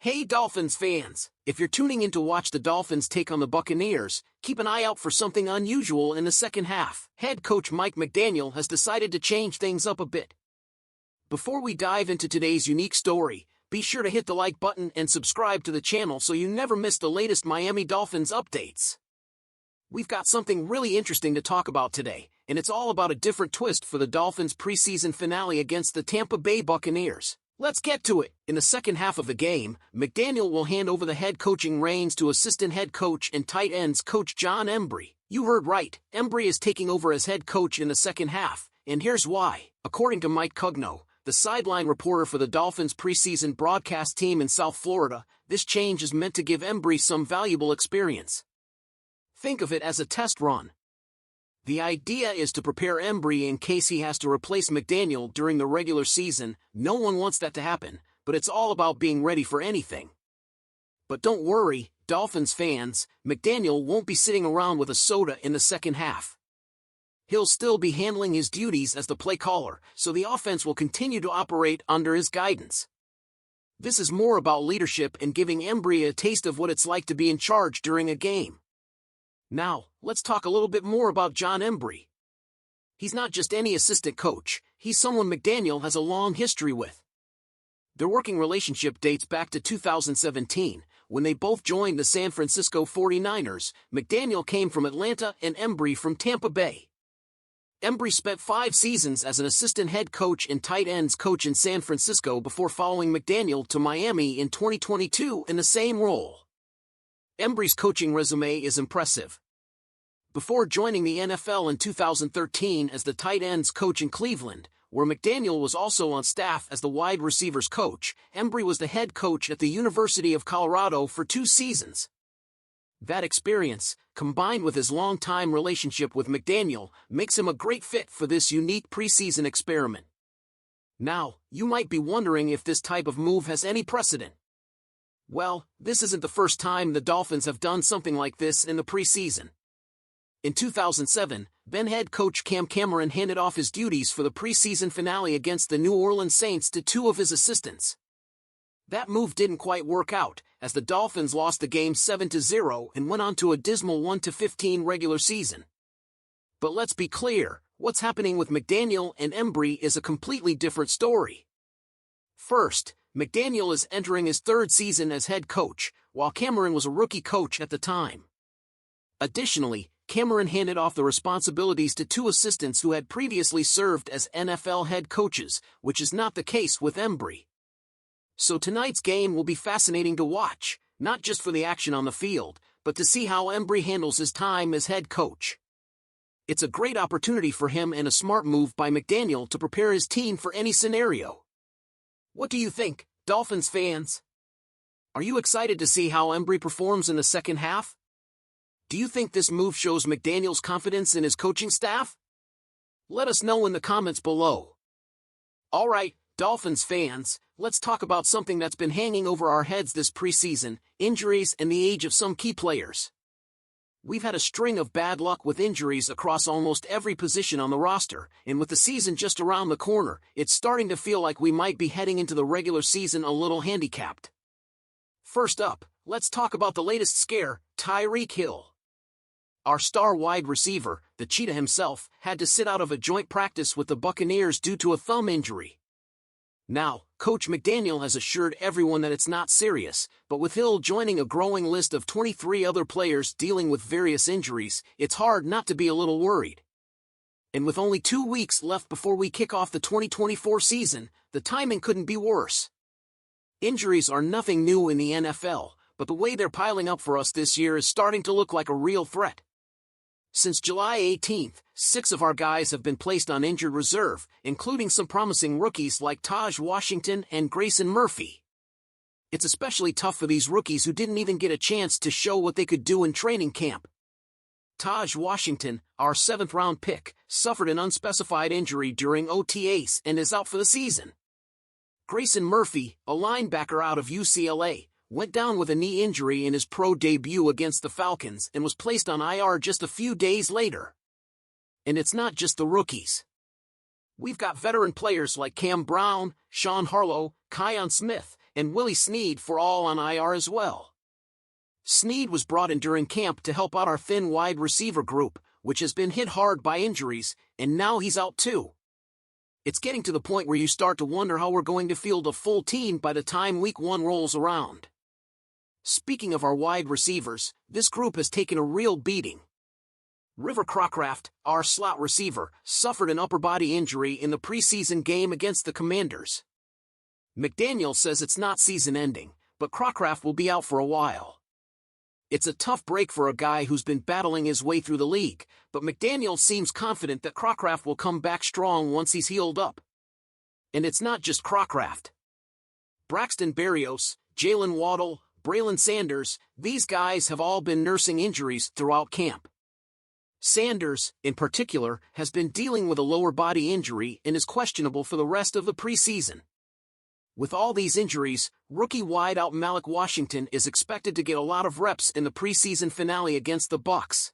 Hey Dolphins fans! If you're tuning in to watch the Dolphins take on the Buccaneers, keep an eye out for something unusual in the second half. Head coach Mike McDaniel has decided to change things up a bit. Before we dive into today's unique story, be sure to hit the like button and subscribe to the channel so you never miss the latest Miami Dolphins updates. We've got something really interesting to talk about today, and it's all about a different twist for the Dolphins' preseason finale against the Tampa Bay Buccaneers. Let's get to it. In the second half of the game, McDaniel will hand over the head coaching reins to assistant head coach and tight ends coach John Embry. You heard right, Embry is taking over as head coach in the second half, and here's why. According to Mike Cugno, the sideline reporter for the Dolphins preseason broadcast team in South Florida, this change is meant to give Embry some valuable experience. Think of it as a test run. The idea is to prepare Embry in case he has to replace McDaniel during the regular season. No one wants that to happen, but it's all about being ready for anything. But don't worry, Dolphins fans, McDaniel won't be sitting around with a soda in the second half. He'll still be handling his duties as the play caller, so the offense will continue to operate under his guidance. This is more about leadership and giving Embry a taste of what it's like to be in charge during a game. Now, let's talk a little bit more about John Embry. He's not just any assistant coach, he's someone McDaniel has a long history with. Their working relationship dates back to 2017, when they both joined the San Francisco 49ers. McDaniel came from Atlanta and Embry from Tampa Bay. Embry spent 5 seasons as an assistant head coach and tight ends coach in San Francisco before following McDaniel to Miami in 2022 in the same role. Embry's coaching resume is impressive. Before joining the NFL in 2013 as the tight ends coach in Cleveland, where McDaniel was also on staff as the wide receivers coach, Embry was the head coach at the University of Colorado for 2 seasons. That experience, combined with his long-time relationship with McDaniel, makes him a great fit for this unique preseason experiment. Now, you might be wondering if this type of move has any precedent. Well, this isn't the first time the Dolphins have done something like this in the preseason. In 2007, then head coach Cam Cameron handed off his duties for the preseason finale against the New Orleans Saints to 2 of his assistants. That move didn't quite work out, as the Dolphins lost the game 7-0 and went on to a dismal 1-15 regular season. But let's be clear, what's happening with McDaniel and Embry is a completely different story. First, McDaniel is entering his 3rd season as head coach, while Cameron was a rookie coach at the time. Additionally, Cameron handed off the responsibilities to 2 assistants who had previously served as NFL head coaches, which is not the case with Embry. So tonight's game will be fascinating to watch, not just for the action on the field, but to see how Embry handles his time as head coach. It's a great opportunity for him and a smart move by McDaniel to prepare his team for any scenario. What do you think, Dolphins fans? Are you excited to see how Embry performs in the second half? Do you think this move shows McDaniel's confidence in his coaching staff? Let us know in the comments below. Alright, Dolphins fans, let's talk about something that's been hanging over our heads this preseason: injuries and the age of some key players. We've had a string of bad luck with injuries across almost every position on the roster, and with the season just around the corner, it's starting to feel like we might be heading into the regular season a little handicapped. First up, let's talk about the latest scare, Tyreek Hill. Our star wide receiver, the Cheetah himself, had to sit out of a joint practice with the Buccaneers due to a thumb injury. Now, Coach McDaniel has assured everyone that it's not serious, but with Hill joining a growing list of 23 other players dealing with various injuries, it's hard not to be a little worried. And with only 2 weeks left before we kick off the 2024 season, the timing couldn't be worse. Injuries are nothing new in the NFL, but the way they're piling up for us this year is starting to look like a real threat. Since July 18th, 6 of our guys have been placed on injured reserve, including some promising rookies like Taj Washington and Grayson Murphy. It's especially tough for these rookies who didn't even get a chance to show what they could do in training camp. Taj Washington, our 7th-round pick, suffered an unspecified injury during OTAs and is out for the season. Grayson Murphy, a linebacker out of UCLA, went down with a knee injury in his pro debut against the Falcons and was placed on IR just a few days later. And it's not just the rookies. We've got veteran players like Cam Brown, Sean Harlow, Kion Smith, and Willie Snead for all on IR as well. Snead was brought in during camp to help out our thin wide receiver group, which has been hit hard by injuries, and now he's out too. It's getting to the point where you start to wonder how we're going to field a full team by the time Week 1 rolls around. Speaking of our wide receivers, this group has taken a real beating. River Crocraft, our slot receiver, suffered an upper body injury in the preseason game against the Commanders. McDaniel says it's not season-ending, but Crocraft will be out for a while. It's a tough break for a guy who's been battling his way through the league, but McDaniel seems confident that Crocraft will come back strong once he's healed up. And it's not just Crocraft. Braxton Berrios, Jalen Waddle, Braylon Sanders, these guys have all been nursing injuries throughout camp. Sanders, in particular, has been dealing with a lower body injury and is questionable for the rest of the preseason. With all these injuries, rookie wideout Malik Washington is expected to get a lot of reps in the preseason finale against the Bucs.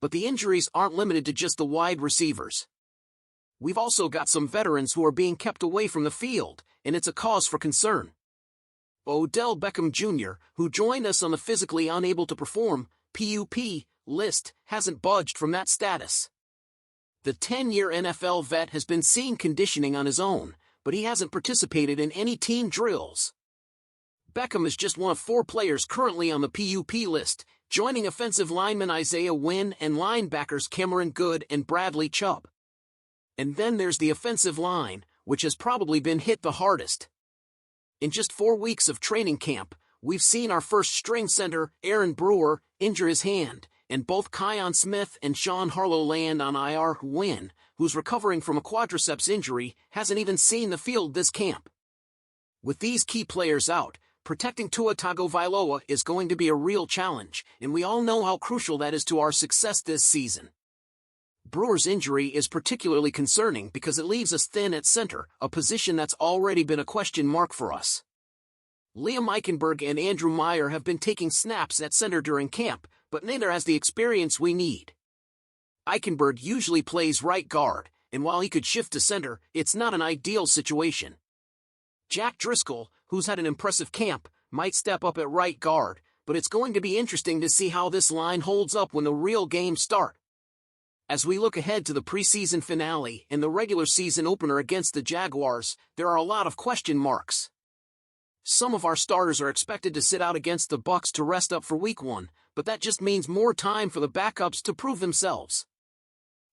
But the injuries aren't limited to just the wide receivers. We've also got some veterans who are being kept away from the field, and it's a cause for concern. Odell Beckham Jr., who joined us on the physically unable to perform (PUP) list, hasn't budged from that status. The 10-year NFL vet has been seeing conditioning on his own, but he hasn't participated in any team drills. Beckham is just one of 4 players currently on the PUP list, joining offensive lineman Isaiah Wynn and linebackers Cameron Good and Bradley Chubb. And then there's the offensive line, which has probably been hit the hardest. In just 4 weeks of training camp, we've seen our first-string center, Aaron Brewer, injure his hand, and both Kion Smith and Sean Harlow land on IR. Wynn, who's recovering from a quadriceps injury, hasn't even seen the field this camp. With these key players out, protecting Tua Tagovailoa is going to be a real challenge, and we all know how crucial that is to our success this season. Brewer's injury is particularly concerning because it leaves us thin at center, a position that's already been a question mark for us. Liam Eichenberg and Andrew Meyer have been taking snaps at center during camp, but neither has the experience we need. Eichenberg usually plays right guard, and while he could shift to center, it's not an ideal situation. Jack Driscoll, who's had an impressive camp, might step up at right guard, but it's going to be interesting to see how this line holds up when the real games start. As we look ahead to the preseason finale and the regular season opener against the Jaguars, there are a lot of question marks. Some of our starters are expected to sit out against the Bucs to rest up for Week 1, but that just means more time for the backups to prove themselves.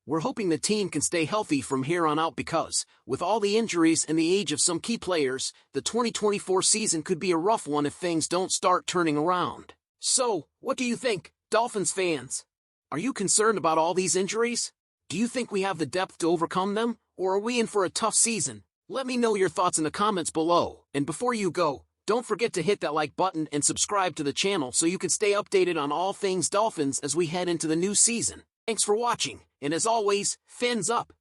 We're hoping the team can stay healthy from here on out because, with all the injuries and the age of some key players, the 2024 season could be a rough one if things don't start turning around. So, what do you think, Dolphins fans? Are you concerned about all these injuries? Do you think we have the depth to overcome them, or are we in for a tough season? Let me know your thoughts in the comments below, and before you go, don't forget to hit that like button and subscribe to the channel so you can stay updated on all things Dolphins as we head into the new season. Thanks for watching, and as always, fins up!